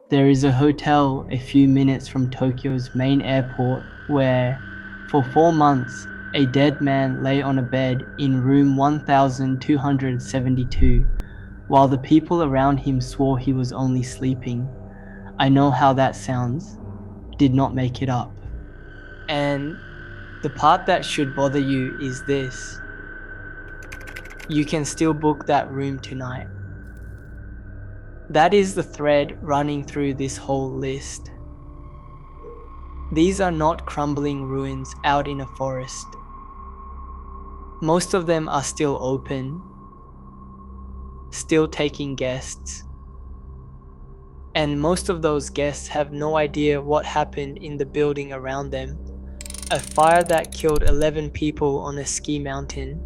There is a hotel a few minutes from Tokyo's main airport where, for 4 months, a dead man lay on a bed in room 1272, while the people around him swore he was only sleeping. I know how that sounds. Did not make it up. And the part that should bother you is this. You can still book that room tonight. That is the thread running through this whole list. These are not crumbling ruins out in a forest. Most of them are still open, still taking guests. And most of those guests have no idea what happened in the building around them. A fire that killed 11 people on a ski mountain.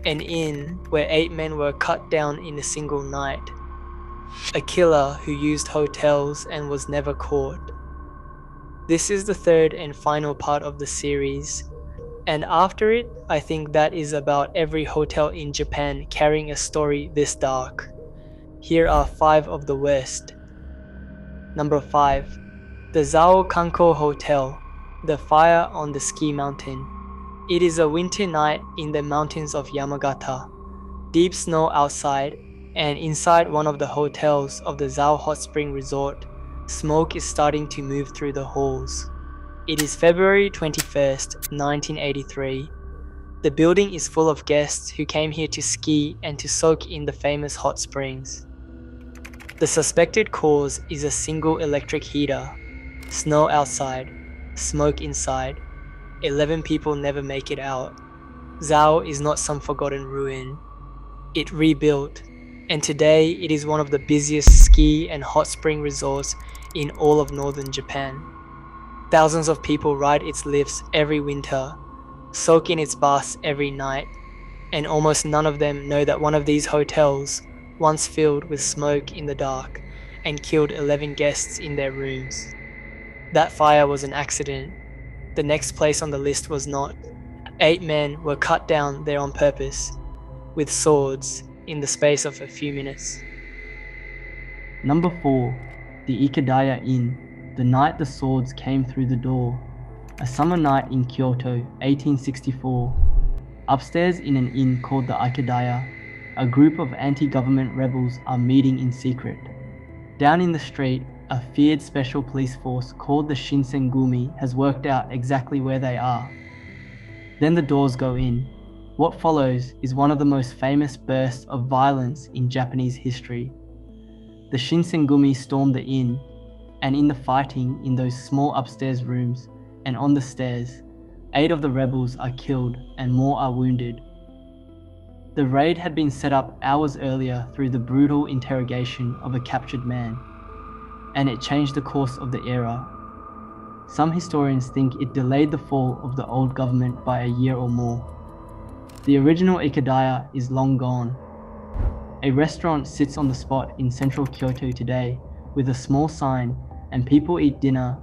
An inn where 8 men were cut down in a single night. A killer who used hotels and was never caught. This is the third and final part of the series, and after it, I think that is about every hotel in Japan carrying a story this dark. Here are 5 of the worst. Number 5. The Zo Kango Hotel, the fire on the ski mountain. It is a winter night in the mountains of Yamagata. Deep snow outside, and inside one of the hotels of the Zo Hot Spring Resort, smoke is starting to move through the halls. It is February 21st, 1983. The building is full of guests who came here to ski and to soak in the famous hot springs. The suspected cause is a single electric heater. Snow outside, smoke inside. 11 people never make it out. Zo is not some forgotten ruin. It rebuilt, and today it is one of the busiest ski and hot spring resorts in all of northern Japan. Thousands of people ride its lifts every winter, soak in its baths every night, and almost none of them know that one of these hotels once filled with smoke in the dark and killed 11 guests in their rooms. That fire was an accident. The next place on the list was not. 8 men were cut down there on purpose, with swords, in the space of a few minutes. Number 4. The Icadaya Inn, the night the swords came through the door. A summer night in Kyoto, 1864. Upstairs in an inn called the Icedaya, a group of anti-government rebels are meeting in secret. Down in the street, a feared special police force called the Shinsengumi has worked out exactly where they are. Then the doors go in. What follows is one of the most famous bursts of violence in Japanese history. The Shinsengumi storm the inn, and in the fighting in those small upstairs rooms and on the stairs, 8 of the rebels are killed and more are wounded. The raid had been set up hours earlier through the brutal interrogation of a captured man, and it changed the course of the era. Some historians think it delayed the fall of the old government by a year or more. The original Ikedaya is long gone. A restaurant sits on the spot in central Kyoto today with a small sign, and people eat dinner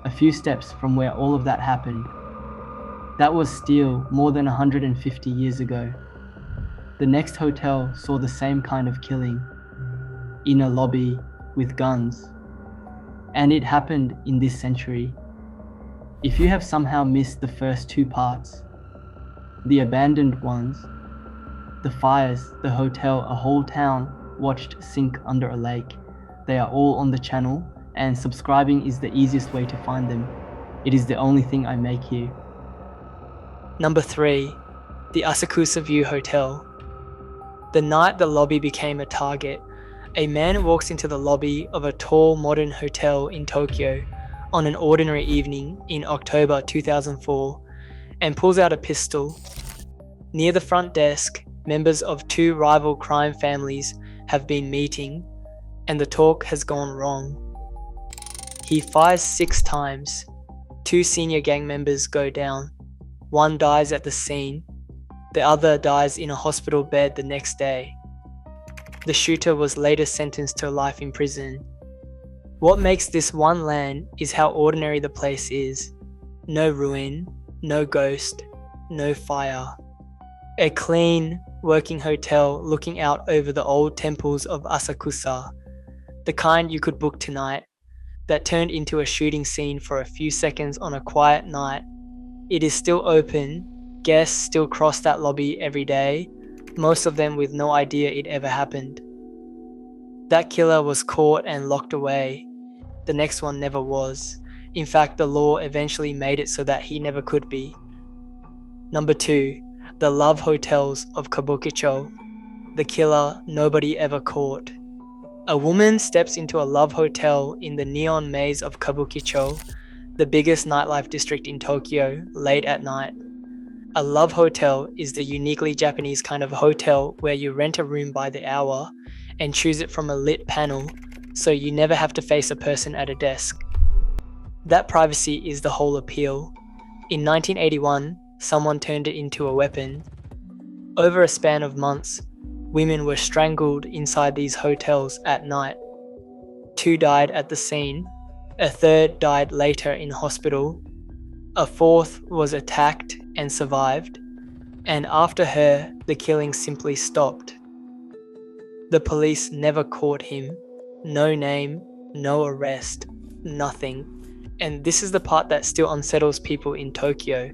a few steps from where all of that happened. That was still more than 150 years ago. The next hotel saw the same kind of killing, in a lobby with guns. And it happened in this century. If you have somehow missed the first 2 parts, the abandoned ones, the fires, the hotel, a whole town watched sink under a lake, they are all on the channel, and subscribing is the easiest way to find them. It is the only thing I make here. Number 3. The Asakusa View Hotel. The night the lobby became a target, a man walks into the lobby of a tall modern hotel in Tokyo on an ordinary evening in October 2004 and pulls out a pistol. Near the front desk, members of 2 rival crime families have been meeting, and the talk has gone wrong. He fires 6 times. 2 senior gang members go down. 1 dies at the scene. The other dies in a hospital bed the next day. The shooter was later sentenced to life in prison. What makes this one land is how ordinary the place is. No ruin, no ghost, no fire. A clean, working hotel looking out over the old temples of Asakusa. the kind you could book tonight, that turned into a shooting scene for a few seconds on a quiet night. It is still open, guests still cross that lobby every day, most of them with no idea it ever happened. That killer was caught and locked away. The next one never was. In fact, the law eventually made it so that he never could be. Number 2. The Love Hotels of Kabukicho. The killer nobody ever caught. A woman steps into a love hotel in the neon maze of Kabukicho, the biggest nightlife district in Tokyo, late at night. A love hotel is the uniquely Japanese kind of hotel where you rent a room by the hour and choose it from a lit panel, so you never have to face a person at a desk. That privacy is the whole appeal. In 1981, someone turned it into a weapon. Over a span of months, women were strangled inside these hotels at night. 2 died at the scene, a third died later in hospital, a fourth was attacked and survived, and after her, the killing simply stopped. The police never caught him. No name, no arrest, nothing. And this is the part that still unsettles people in Tokyo.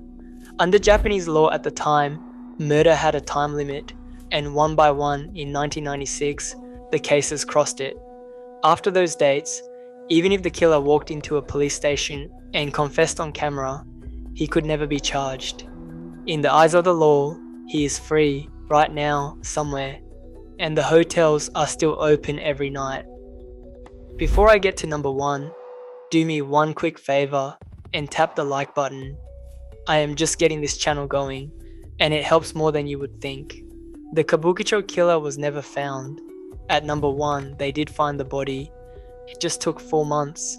Under Japanese law at the time, murder had a time limit, and one by one in 1996, the cases crossed it. After those dates, even if the killer walked into a police station and confessed on camera, he could never be charged. In the eyes of the law, he is free, right now, somewhere, and the hotels are still open every night. Before I get to number 1, do me one quick favor and tap the like button. I am just getting this channel going, and it helps more than you would think. The Kabukicho killer was never found. At number 1, they did find the body. It just took 4 months,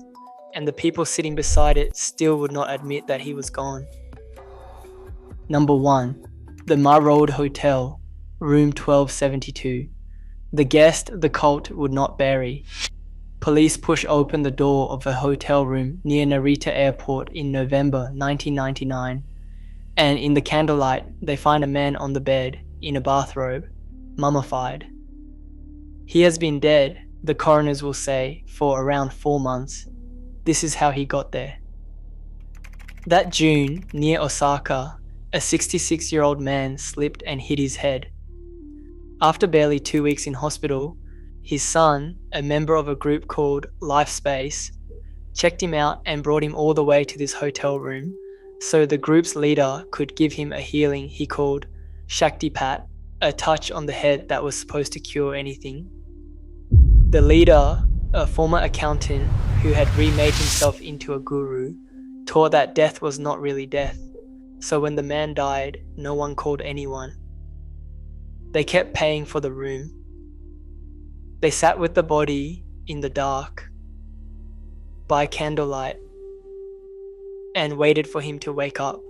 and the people sitting beside it still would not admit that he was gone. Number 1. The Marroad Hotel, room 1272. The guest the cult would not bury. Police push open the door of a hotel room near Narita Airport in November 1999, and in the candlelight they find a man on the bed in a bathrobe, mummified. He has been dead, the coroners will say, for around 4 months. This is how he got there. That June, near Osaka, a 66-year-old man slipped and hit his head. After barely 2 weeks in hospital, his son, a member of a group called Life Space, checked him out and brought him all the way to this hotel room so the group's leader could give him a healing he called Shakti Pat, a touch on the head that was supposed to cure anything. The leader, a former accountant who had remade himself into a guru, taught that death was not really death, so when the man died, no one called anyone. They kept paying for the room. They sat with the body in the dark, by candlelight, and waited for him to wake up.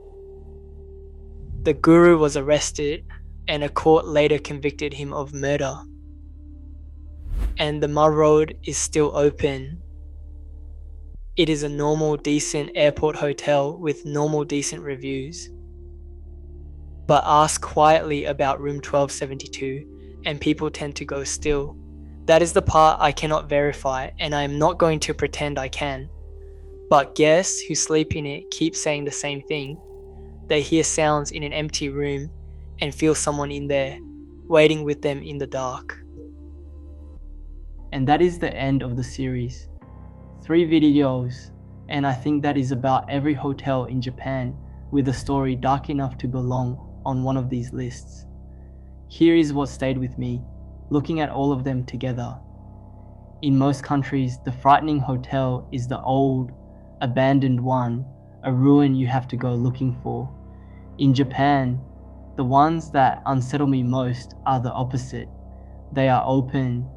The guru was arrested, and a court later convicted him of murder. And the Marroad is still open. It is a normal, decent airport hotel with normal, decent reviews. But ask quietly about room 1272, and people tend to go still. That is the part I cannot verify, and I am not going to pretend I can. But guests who sleep in it keep saying the same thing. They hear sounds in an empty room and feel someone in there, waiting with them in the dark. And that is the end of the series. 3 videos, and I think that is about every hotel in Japan with a story dark enough to belong on one of these lists. Here is what stayed with me, looking at all of them together. In most countries, the frightening hotel is the old, abandoned one, a ruin you have to go looking for. In Japan, the ones that unsettle me most are the opposite. They are open,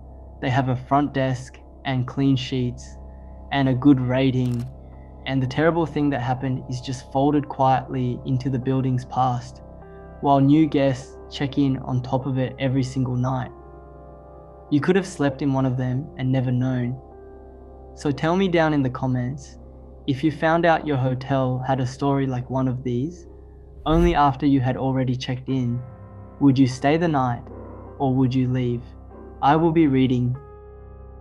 they have a front desk and clean sheets and a good rating, and the terrible thing that happened is just folded quietly into the building's past, while new guests check in on top of it every single night. You could have slept in one of them and never known. So tell me down in the comments, if you found out your hotel had a story like one of these, only after you had already checked in, would you stay the night or would you leave? I will be reading